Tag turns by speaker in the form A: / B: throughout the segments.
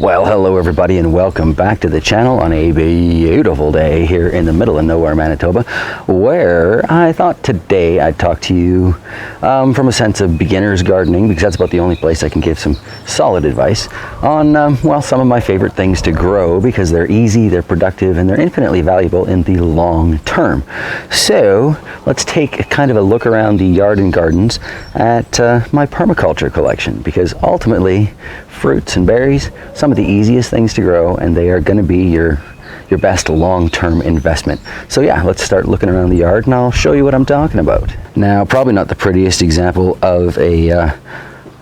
A: Well, hello everybody and welcome back to the channel on a beautiful day here in the middle of nowhere, Manitoba, where I thought today I'd talk to you from a sense of beginner's gardening, because that's about the only place I can give some solid advice on, well, some of my favorite things to grow because they're easy, they're productive, and they're infinitely valuable in the long term. So let's take a kind of a look around the yard and gardens at my permaculture collection, because ultimately fruits and berries, some of the easiest things to grow, and they are going to be your best long-term investment. So yeah, let's start looking around the yard and I'll show you what I'm talking about. Now, probably not the prettiest example of a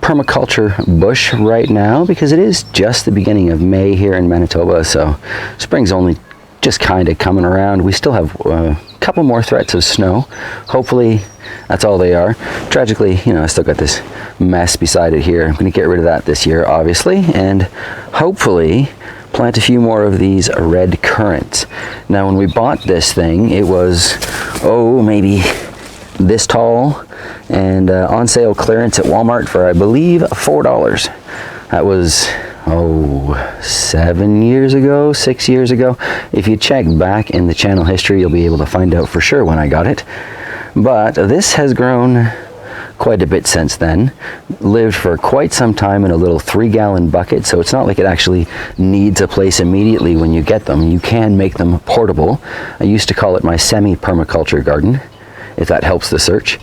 A: permaculture bush right now, because it is just the beginning of May here in Manitoba, so spring's only just kind of coming around. We still have a couple more threats of snow. Hopefully that's all they are. Tragically, you know, I still got this mess beside it here. I'm going to get rid of that this year, obviously, and hopefully plant a few more of these red currants. Now, when we bought this thing, it was, maybe this tall, and on sale clearance at Walmart for, I believe, $4. That was 7 years ago, 6 years ago. If you check back in the channel history, you'll be able to find out for sure when I got it. But this has grown quite a bit since then. Lived for quite some time in a little 3-gallon bucket, so it's not like it actually needs a place immediately when you get them. You can make them portable. I used to call it my semi-permaculture garden, if that helps the search.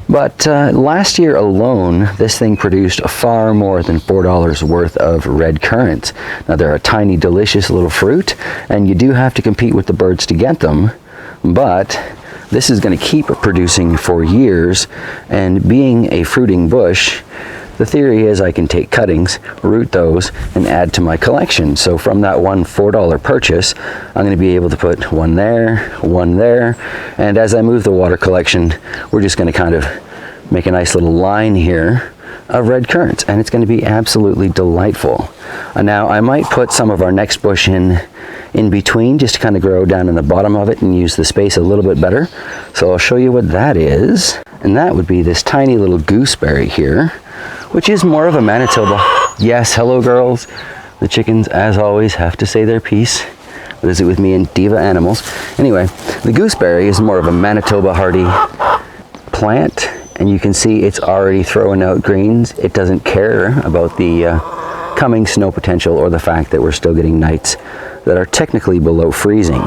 A: But last year alone, this thing produced far more than $4 worth of red currants. Now, they're a tiny, delicious little fruit, and you do have to compete with the birds to get them, but this is going to keep producing for years. And being a fruiting bush, the theory is I can take cuttings, root those, and add to my collection. So from that one $4 purchase, I'm going to be able to put one there, and as I move the water collection, we're just going to kind of make a nice little line here of red currants, and it's going to be absolutely delightful. Now, I might put some of our next bush in between, just to kind of grow down in the bottom of it and use the space a little bit better. So I'll show you what that is, and that would be this tiny little gooseberry here, which is more of a Manitoba. Yes, hello girls. The chickens, as always, have to say their piece. What is it with me and diva animals? Anyway, the gooseberry is more of a Manitoba hardy plant, and you can see it's already throwing out greens. It doesn't care about the coming snow potential or the fact that we're still getting nights that are technically below freezing.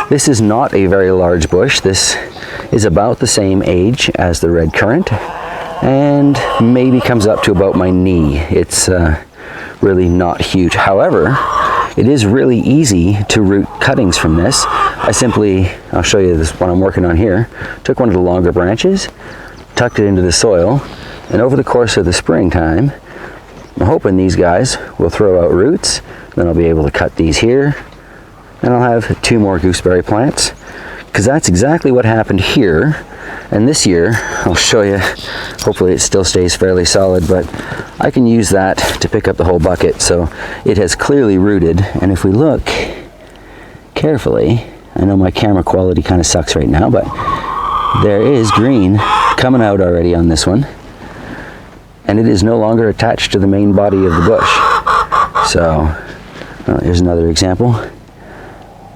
A: This is not a very large bush. This is about the same age as the red currant, and maybe comes up to about my knee. It's really not huge. However, it is really easy to root cuttings from this. I'll show you this one I'm working on here. Took one of the longer branches, tucked it into the soil, and over the course of the springtime, I'm hoping these guys will throw out roots. Then I'll be able to cut these here, and I'll have 2 more gooseberry plants, because that's exactly what happened here. And this year, I'll show you, hopefully it still stays fairly solid, but I can use that to pick up the whole bucket. So it has clearly rooted, and if we look carefully, I know my camera quality kind of sucks right now, but there is green coming out already on this one, and it is no longer attached to the main body of the bush. So here's another example.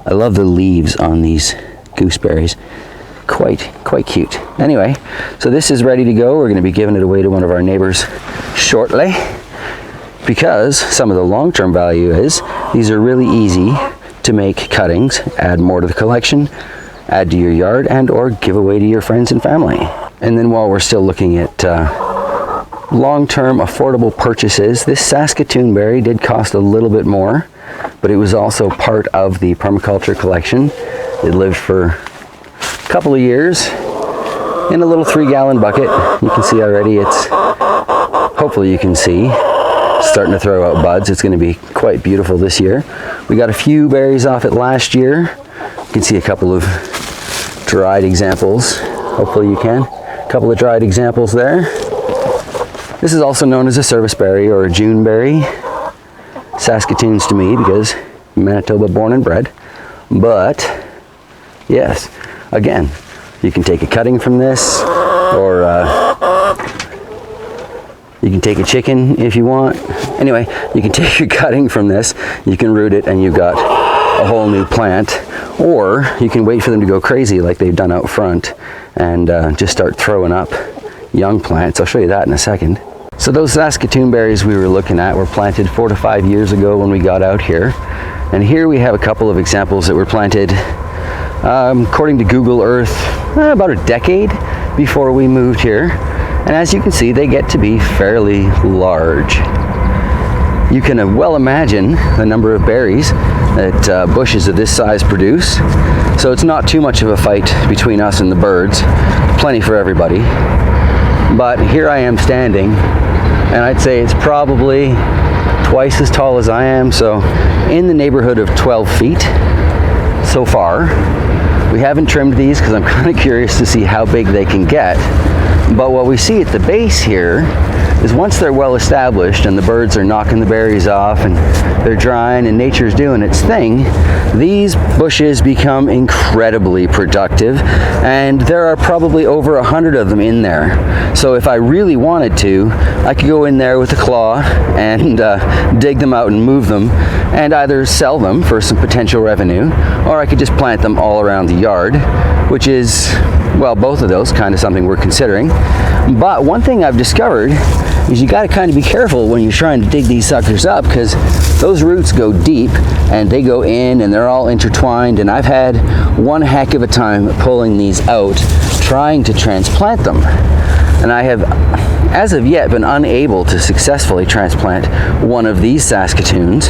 A: I love the leaves on these gooseberries. Quite cute. Anyway, so this is ready to go. We're going to be giving it away to one of our neighbors shortly, because some of the long-term value is these are really easy to make cuttings, add more to the collection, add to your yard, and or give away to your friends and family. And then while we're still looking at long-term affordable purchases, this Saskatoon berry did cost a little bit more, but it was also part of the permaculture collection. It lived for a couple of years in a little 3-gallon bucket. You can see already hopefully you can see, starting to throw out buds. It's going to be quite beautiful this year. We got a few berries off it last year. You can see a couple of dried examples. Hopefully you can. A couple of dried examples there. This is also known as a service berry or a June berry. Saskatoons to me, because Manitoba born and bred. But yes, again, you can take a cutting from this, or You can take a chicken if you want. Anyway, you can take your cutting from this, you can root it, and you've got a whole new plant. Or you can wait for them to go crazy like they've done out front and just start throwing up young plants. I'll show you that in a second. So those Saskatoon berries we were looking at were planted 4 to 5 years ago when we got out here. And here we have a couple of examples that were planted, according to Google Earth, about a decade before we moved here. And as you can see, they get to be fairly large. You can well imagine the number of berries that bushes of this size produce. So it's not too much of a fight between us and the birds. Plenty for everybody. But here I am standing, and I'd say it's probably twice as tall as I am, so in the neighborhood of 12 feet so far. We haven't trimmed these because I'm kind of curious to see how big they can get. But what we see at the base here is once they're well established and the birds are knocking the berries off and they're drying and nature's doing its thing, these bushes become incredibly productive, and there are probably over 100 of them in there. So if I really wanted to, I could go in there with a claw and dig them out and move them and either sell them for some potential revenue, or I could just plant them all around the yard, which is, well, both of those kind of something we're considering. But one thing I've discovered is you got to kind of be careful when you're trying to dig these suckers up, because those roots go deep and they go in and they're all intertwined, and I've had one heck of a time pulling these out trying to transplant them. And I have, as of yet, been unable to successfully transplant one of these Saskatoons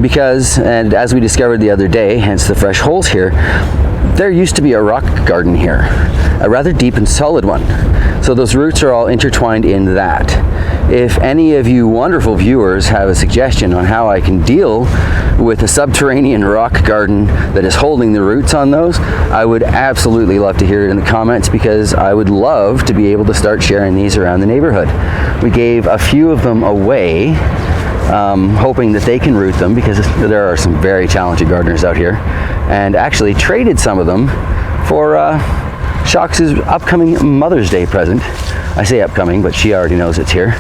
A: because, and as we discovered the other day, hence the fresh holes here, there used to be a rock garden here, a rather deep and solid one. So those roots are all intertwined in that. If any of you wonderful viewers have a suggestion on how I can deal with a subterranean rock garden that is holding the roots on those, I would absolutely love to hear it in the comments, because I would love to be able to start sharing these around the neighborhood. We gave a few of them away, hoping that they can root them, because there are some very talented gardeners out here, and actually traded some of them for Shock's upcoming Mother's Day present. I say upcoming, but she already knows it's here.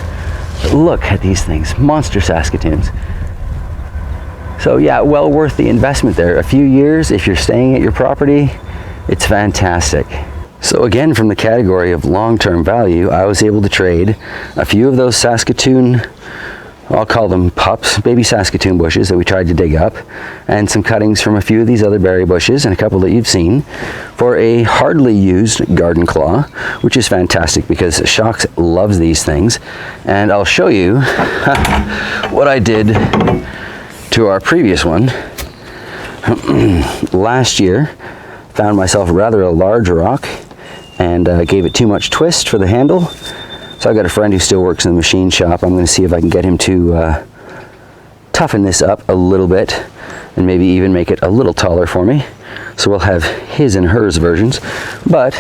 A: But look at these things, monster Saskatoons. So yeah, well worth the investment there. A few years, if you're staying at your property, it's fantastic. So again, from the category of long-term value, I was able to trade a few of those Saskatoon, I'll call them pups, baby Saskatoon bushes that we tried to dig up, and some cuttings from a few of these other berry bushes and a couple that you've seen, for a hardly used garden claw, which is fantastic because Shocks loves these things. And I'll show you what I did to our previous one. Last year, found myself rather a large rock and gave it too much twist for the handle. So I've got a friend who still works in the machine shop. I'm going to see if I can get him to toughen this up a little bit and maybe even make it a little taller for me. So we'll have his and hers versions. But,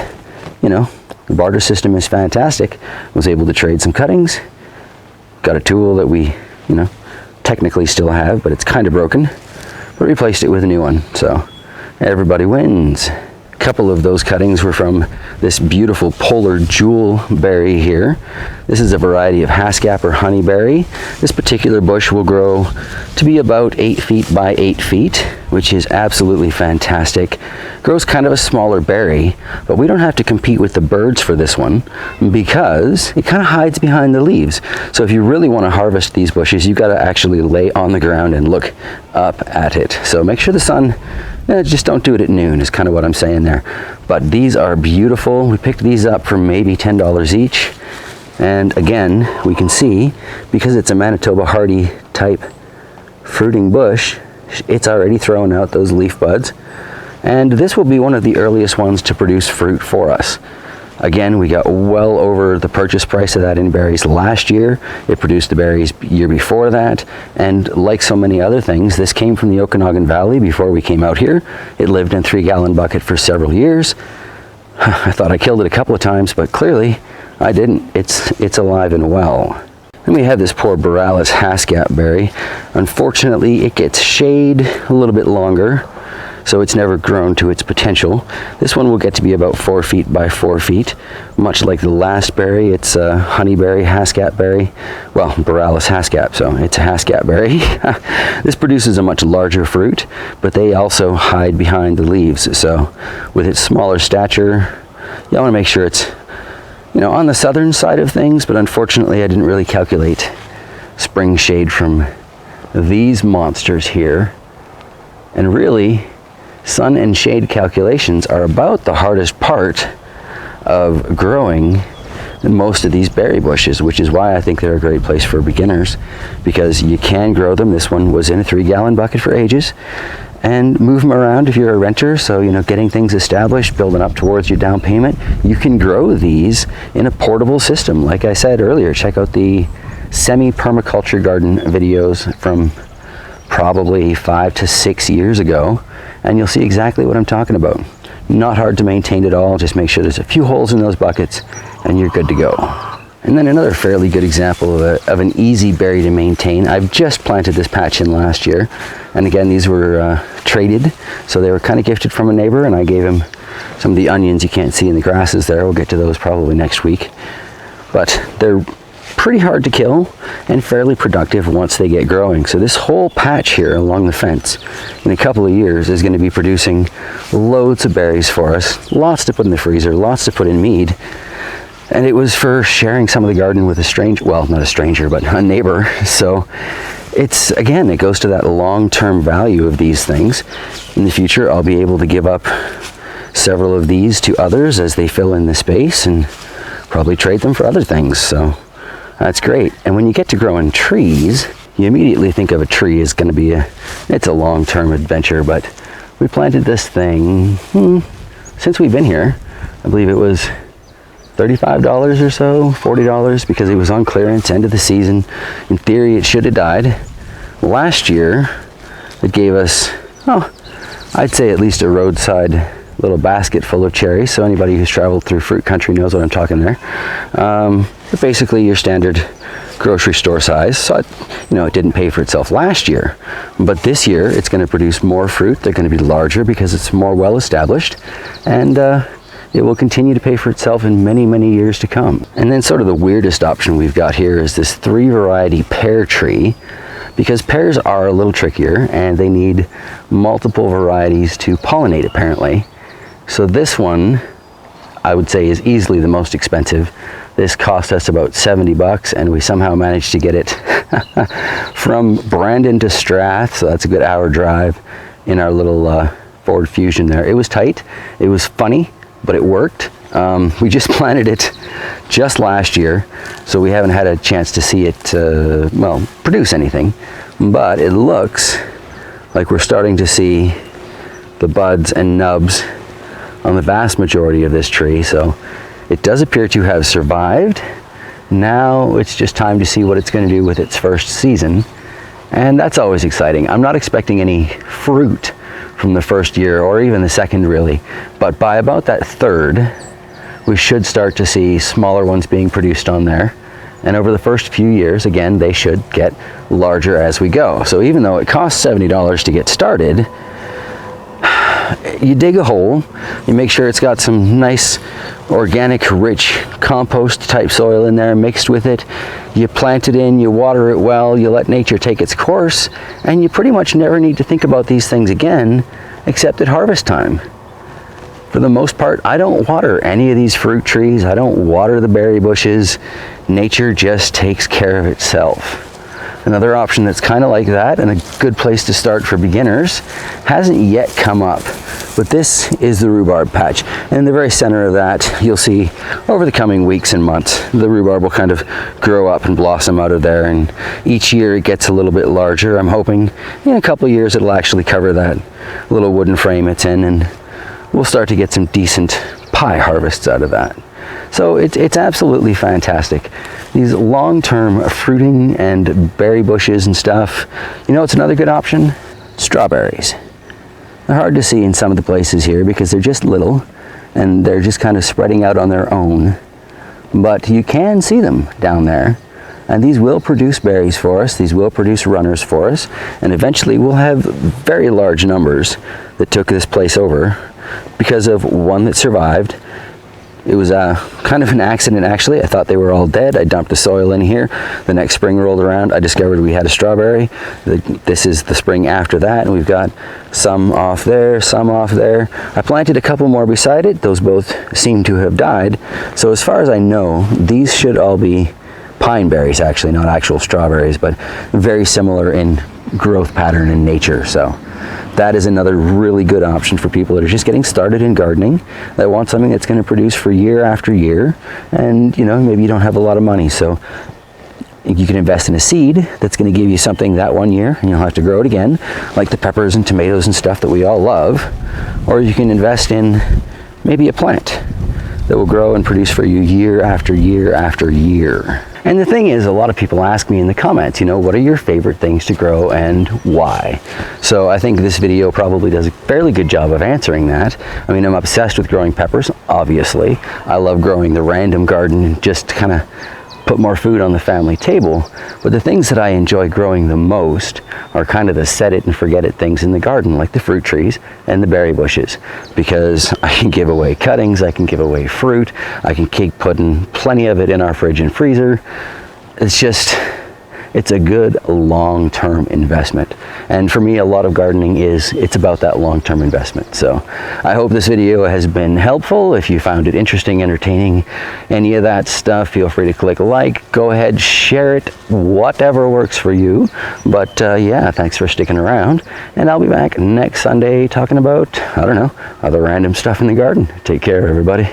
A: you know, the barter system is fantastic. Was able to trade some cuttings. Got a tool that we, you know, technically still have, but it's kind of broken. But replaced it with a new one. So everybody wins. A couple of those cuttings were from this beautiful polar jewel berry here. This is a variety of Housecat or honeyberry. This particular bush will grow to be about 8 feet by 8 feet, which is absolutely fantastic. Grows kind of a smaller berry, but we don't have to compete with the birds for this one because it kind of hides behind the leaves. So if you really want to harvest these bushes, you've got to actually lay on the ground and look up at it. So make sure the sun, just don't do it at noon is kind of what I'm saying there. But these are beautiful. We picked these up for maybe $10 each. And again, we can see, because it's a Manitoba hardy type fruiting bush, it's already throwing out those leaf buds. And this will be one of the earliest ones to produce fruit for us. Again, we got well over the purchase price of that in berries last year. It produced the berries year before that. And like so many other things, this came from the Okanagan Valley before we came out here. It lived in a 3-gallon bucket for several years. I thought I killed it a couple of times, but clearly I didn't. It's alive and well. Then we have this poor Borealis Housecat berry. Unfortunately, it gets shade a little bit longer. so it's never grown to its potential. This one will get to be about 4 feet by 4 feet, much like the last berry. It's a honeyberry, Housecat berry, well, Borealis Housecat, so it's a Housecat berry. This produces a much larger fruit, but they also hide behind the leaves, so with its smaller stature, you want to make sure it's, you know, on the southern side of things, but unfortunately I didn't really calculate spring shade from these monsters here. And really, sun and shade calculations are about the hardest part of growing most of these berry bushes, which is why I think they're a great place for beginners, because you can grow them. This one was in a 3-gallon bucket for ages, and move them around if you're a renter. So, you know, getting things established, building up towards your down payment, you can grow these in a portable system. Like I said earlier, check out the semi-permaculture garden videos from probably 5 to 6 years ago, and you'll see exactly what I'm talking about. Not hard to maintain at all. Just make sure there's a few holes in those buckets and you're good to go. And then another fairly good example of an easy berry to maintain. I've just planted this patch in last year, and again, these were traded, so they were kind of gifted from a neighbor, and I gave him some of the onions you can't see in the grasses there. We'll get to those probably next week, but they're pretty hard to kill and fairly productive once they get growing. So this whole patch here along the fence in a couple of years is going to be producing loads of berries for us, lots to put in the freezer, lots to put in mead. And it was for sharing some of the garden with a stranger, well, not a stranger, but a neighbor. So it's, again, it goes to that long-term value of these things. In the future, I'll be able to give up several of these to others as they fill in the space, and probably trade them for other things. So that's great. And when you get to growing trees, you immediately think of a tree as going to be it's a long-term adventure. But we planted this thing since we've been here. I believe it was $35 or so, $40, because it was on clearance, end of the season. In theory, it should have died. Last year, it gave us, I'd say at least a roadside little basket full of cherries. So anybody who's traveled through fruit country knows what I'm talking there. But basically your standard grocery store size. So it didn't pay for itself last year, but this year it's going to produce more fruit. They're going to be larger because it's more well established, and it will continue to pay for itself in many, many years to come. And then sort of the weirdest option we've got here is this 3-variety pear tree, because pears are a little trickier and they need multiple varieties to pollinate apparently. So this one, I would say, is easily the most expensive. This cost us about $70, and we somehow managed to get it from Brandon to Strath, so that's a good hour drive, in our little Ford Fusion there. It was tight, it was funny, but it worked. We just planted it just last year, so we haven't had a chance to see it, produce anything. But it looks like we're starting to see the buds and nubs on the vast majority of this tree. So it does appear to have survived. Now it's just time to see what it's going to do with its first season. And that's always exciting. I'm not expecting any fruit from the first year, or even the second really, but by about that third we should start to see smaller ones being produced on there, and over the first few years, again, they should get larger as we go. So even though it costs $70 to get started, you dig a hole, you make sure it's got some nice organic rich compost type soil in there mixed with it, you plant it in, you water it well, you let nature take its course, and you pretty much never need to think about these things again except at harvest time. For the most part, I don't water any of these fruit trees, I don't water the berry bushes. Nature just takes care of itself. Another option that's kind of like that, and a good place to start for beginners, hasn't yet come up, but this is the rhubarb patch. And in the very center of that, you'll see over the coming weeks and months, the rhubarb will kind of grow up and blossom out of there, and each year it gets a little bit larger. I'm hoping in a couple of years it'll actually cover that little wooden frame it's in, and we'll start to get some decent pie harvests out of that. So it's absolutely fantastic. These long-term fruiting and berry bushes and stuff. You know, it's another good option? Strawberries. They're hard to see in some of the places here because they're just little and they're just kind of spreading out on their own. But you can see them down there. And these will produce berries for us, these will produce runners for us, and eventually we'll have very large numbers that took this place over because of one that survived. It was kind of an accident, actually. I thought they were all dead. I dumped the soil in here. The next spring rolled around, I discovered we had a strawberry. This is the spring after that, and we've got some off there, some off there. I planted a couple more beside it. Those both seem to have died. So as far as I know, these should all be pine berries, actually, not actual strawberries, but very similar in growth pattern and nature. So that is another really good option for people that are just getting started in gardening, that want something that's going to produce for year after year, and maybe you don't have a lot of money, so you can invest in a seed that's going to give you something that one year and you'll have to grow it again, like the peppers and tomatoes and stuff that we all love. Or you can invest in maybe a plant that will grow and produce for you year after year after year. And the thing is, a lot of people ask me in the comments, what are your favorite things to grow and why? So I think this video probably does a fairly good job of answering that. I mean, I'm obsessed with growing peppers, obviously. I love growing the random garden and just kind of put more food on the family table. But the things that I enjoy growing the most are kind of the set it and forget it things in the garden, like the fruit trees and the berry bushes, because I can give away cuttings, I can give away fruit, I can keep putting plenty of it in our fridge and freezer. It's a good long-term investment. And for me, a lot of gardening it's about that long-term investment. So I hope this video has been helpful. If you found it interesting, entertaining, any of that stuff, feel free to click like, go ahead, share it, whatever works for you. But yeah, thanks for sticking around. And I'll be back next Sunday talking about, I don't know, other random stuff in the garden. Take care, everybody.